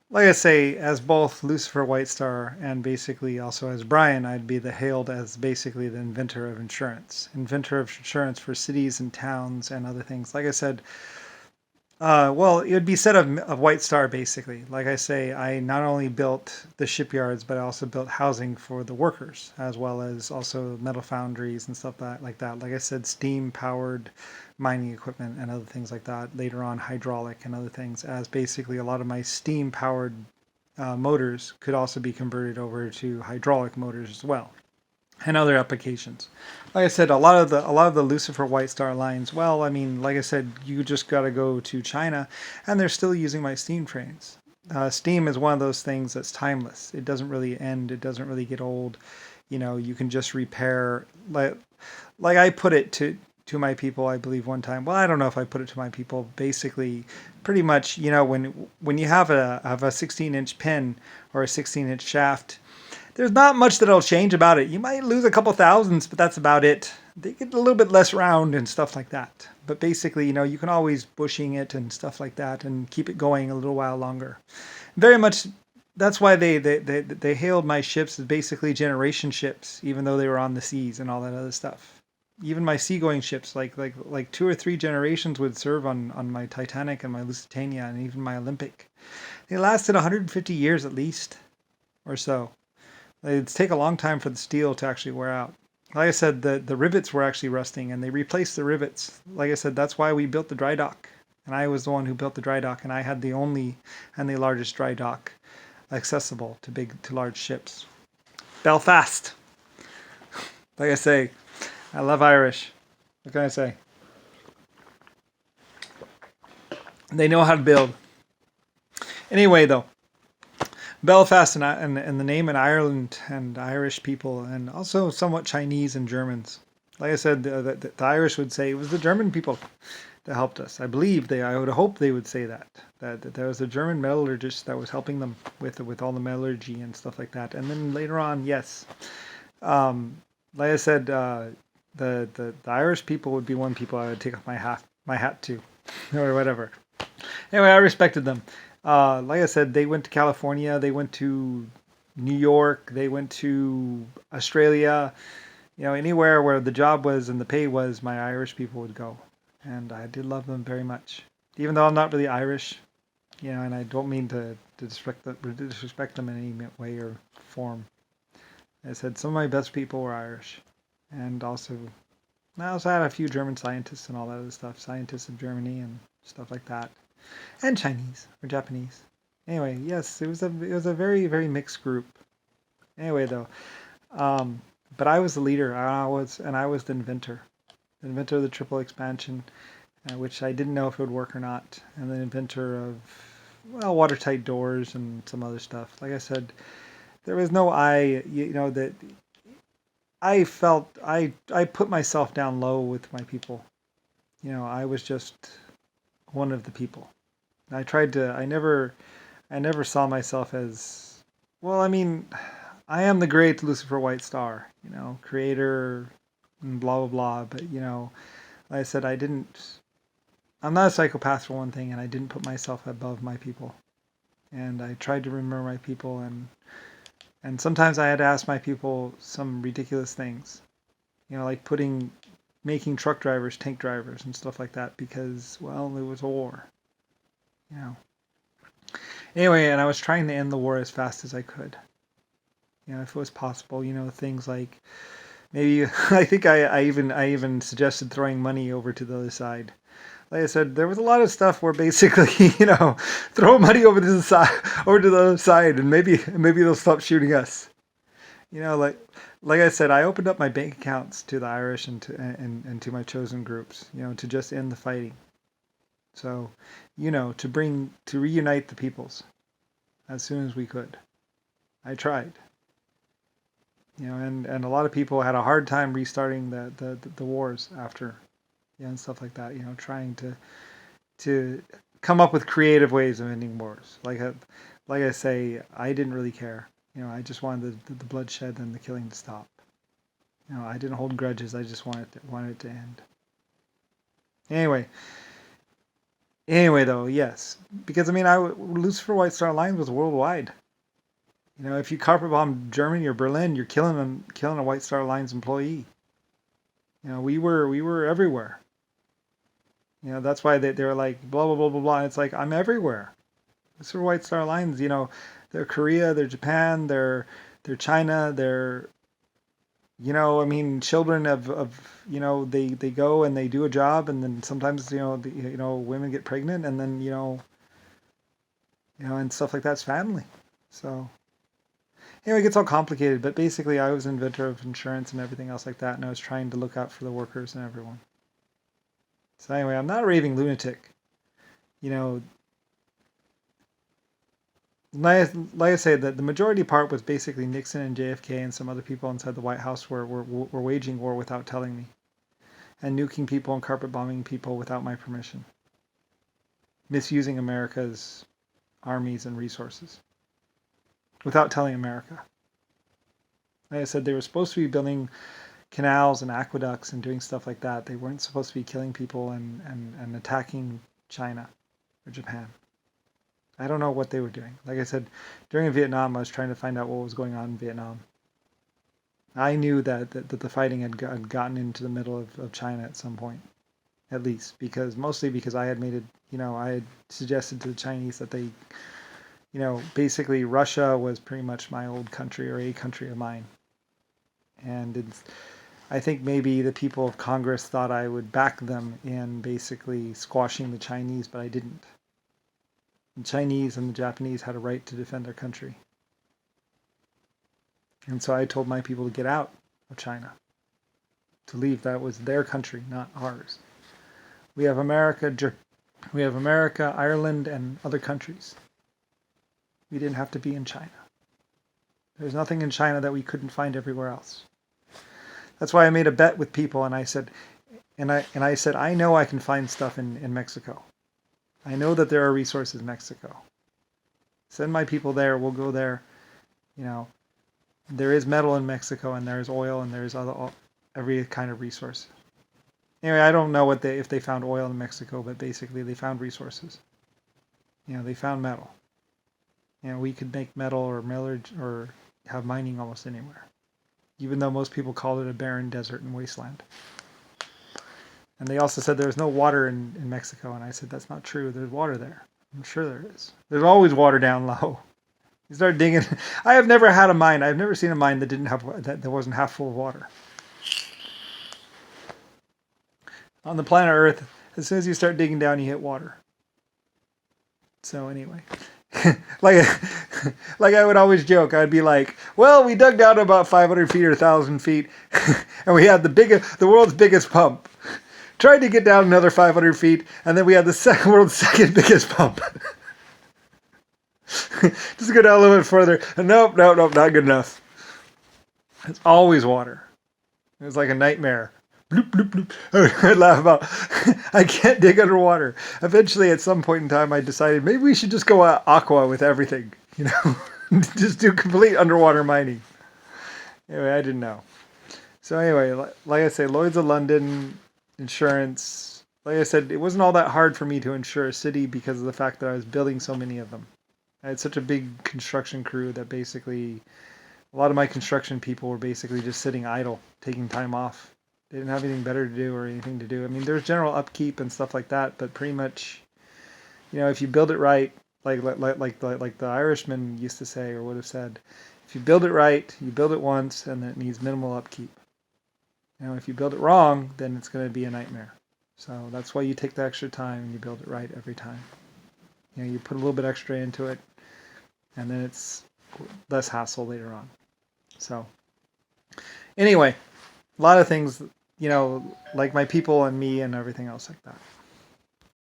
Like I say, as both Lucifer White Star and basically also as Brian, I'd be hailed as basically the inventor of insurance for cities and towns and other things. Like I said, well, it would be said of White Star basically. Like I say, I not only built the shipyards, but I also built housing for the workers, as well as also metal foundries and stuff like that. Like I said, steam powered mining equipment and other things like that. Later on, hydraulic and other things, as basically a lot of my steam powered motors could also be converted over to hydraulic motors as well and other applications. Like I said, a lot of the Lucifer White Star lines. Well, I mean, like I said, you just got to go to China, and they're still using my steam trains. Steam is one of those things that's timeless. It doesn't really end. It doesn't really get old. You know, you can just repair. Like I put it to my people, I believe one time. Well, I don't know if I put it to my people. Basically, pretty much, you know, when you have a 16-inch pin or a 16-inch shaft, there's not much that'll change about it. You might lose a couple thousandths, but that's about it. They get a little bit less round and stuff like that. But basically, you know, you can always bushing it and stuff like that and keep it going a little while longer. Very much that's why they hailed my ships as basically generation ships, even though they were on the seas and all that other stuff. Even my seagoing ships, like two or three generations would serve on my Titanic and my Lusitania and even my Olympic. They lasted 150 years at least, or so. It'd take a long time for the steel to actually wear out. Like I said, the rivets were actually rusting, and they replaced the rivets. Like I said, that's why we built the dry dock, and I was the one who built the dry dock, and I had the only and the largest dry dock accessible to large ships. Belfast. Like I say, I love Irish. What can I say? They know how to build. Anyway, though, Belfast and the name in Ireland and Irish people and also somewhat Chinese and Germans. Like I said, the Irish would say it was the German people that helped us. I would hope they would say that there was a German metallurgist that was helping them with all the metallurgy and stuff like that. And then later on, yes, like I said, the Irish people would be one people I would take off my hat to, or whatever. Anyway, I respected them. Like I said, they went to California, they went to New York, they went to Australia. You know, anywhere where the job was and the pay was, my Irish people would go, and I did love them very much. Even though I'm not really Irish, you know, and I don't mean to disrespect them in any way or form. I said some of my best people were Irish, and also I also had a few German scientists and all that other stuff, scientists of Germany and stuff like that, and Chinese or Japanese. Anyway, yes, it was a very mixed group. Anyway, though, um, but I was the leader. I was the inventor of the triple expansion, which I didn't know if it would work or not, and the inventor of well watertight doors and some other stuff. Like I said, there was no you know that I felt I put myself down low with my people. You know, I was just one of the people. I tried to. I never saw myself as well. I mean, I am the great Lucifer White Star, you know, creator and blah blah blah. But you know, like I said, I didn't. I'm not a psychopath for one thing, and I didn't put myself above my people. And I tried to remember my people, and sometimes I had to ask my people some ridiculous things, you know, like making truck drivers tank drivers and stuff like that because well, it was a war, you know. Anyway, and I was trying to end the war as fast as I could, you know, if it was possible. You know, things like maybe I think I even suggested throwing money over to the other side. Like I said, there was a lot of stuff where basically, you know, throw money over to the other side, and maybe they'll stop shooting us. You know, like I said, I opened up my bank accounts to the Irish and to my chosen groups. You know, to just end the fighting. So, you know, to reunite the peoples as soon as we could. I tried. You know, and a lot of people had a hard time restarting the wars after, you know, and stuff like that. You know, trying to come up with creative ways of ending wars. Like I say, I didn't really care. You know, I just wanted the bloodshed and the killing to stop. You know, I didn't hold grudges. I just wanted it to end. Anyway, Anyway, though, yes, because I mean, Lucifer White Star Alliance was worldwide. You know, if you carpet bomb Germany or Berlin, you're killing a White Star Alliance employee. You know, we were everywhere. You know, that's why they were like blah blah blah blah blah. And it's like I'm everywhere. Lucifer White Star Alliance. You know, they're Korea, they're Japan, they're China, they're I mean, children of they go and they do a job, and then sometimes women get pregnant, and then and stuff like that's family. So anyway, it gets all complicated, but basically, I was an inventor of insurance and everything else like that, and I was trying to look out for the workers and everyone. So anyway, I'm not a raving lunatic. You know, like I say, that the majority part was basically Nixon and JFK and some other people inside the White House were waging war without telling me, and nuking people and carpet bombing people without my permission, misusing America's armies and resources without telling America. Like I said, they were supposed to be building canals and aqueducts and doing stuff like that. They weren't supposed to be killing people and attacking China or Japan. I don't know what they were doing. Like I said, during Vietnam, I was trying to find out what was going on in Vietnam. I knew that the fighting had gotten into the middle of China at some point, at least, mostly because I had made it, I had suggested to the Chinese that they, basically Russia was pretty much my old country or a country of mine. And I think maybe the people of Congress thought I would back them in basically squashing the Chinese, but I didn't. The Chinese and the Japanese had a right to defend their country. And so I told my people to get out of China, to leave. That was their country, not ours. We have America, Ireland, and other countries. We didn't have to be in China. There's nothing in China that we couldn't find everywhere else. That's why I made a bet with people, and I said, I know I can find stuff in Mexico. I know that there are resources in Mexico. Send my people there. We'll go there. There is metal in Mexico, and there's oil, and there's every kind of resource. Anyway, I don't know if they found oil in Mexico, but basically they found resources. They found metal. We could make metal or millage or have mining almost anywhere, even though most people called it a barren desert and wasteland. And they also said there was no water in Mexico, and I said that's not true. There's water there. I'm sure there is. There's always water down low. You start digging. I have never had a mine. I've never seen a mine that wasn't half full of water. On the planet Earth, as soon as you start digging down, you hit water. So anyway, like I would always joke, I'd be like, "Well, we dug down to about 500 feet or 1,000 feet, and we had the world's biggest pump. Tried to get down another 500 feet, and then we had the world's second biggest pump." Just go down a little bit further. Nope, not good enough. It's always water. It was like a nightmare. Bloop, bloop, bloop. I'd laugh about, I can't dig underwater. Eventually, at some point in time, I decided maybe we should just go aqua with everything. Just do complete underwater mining. Anyway, I didn't know. So anyway, like I say, Lloyd's of London, insurance. Like I said, it wasn't all that hard for me to insure a city because of the fact that I was building so many of them. I had such a big construction crew that basically a lot of my construction people were basically just sitting idle, taking time off. They didn't have anything better to do or anything to do. I mean, there's general upkeep and stuff like that, but pretty much, if you build it right, like the Irishman used to say or would have said, if you build it right, you build it once, and it needs minimal upkeep. If you build it wrong, then it's going to be a nightmare. So that's why you take the extra time and you build it right every time. You put a little bit extra into it, and then it's less hassle later on. So anyway, a lot of things, like my people and me and everything else like that.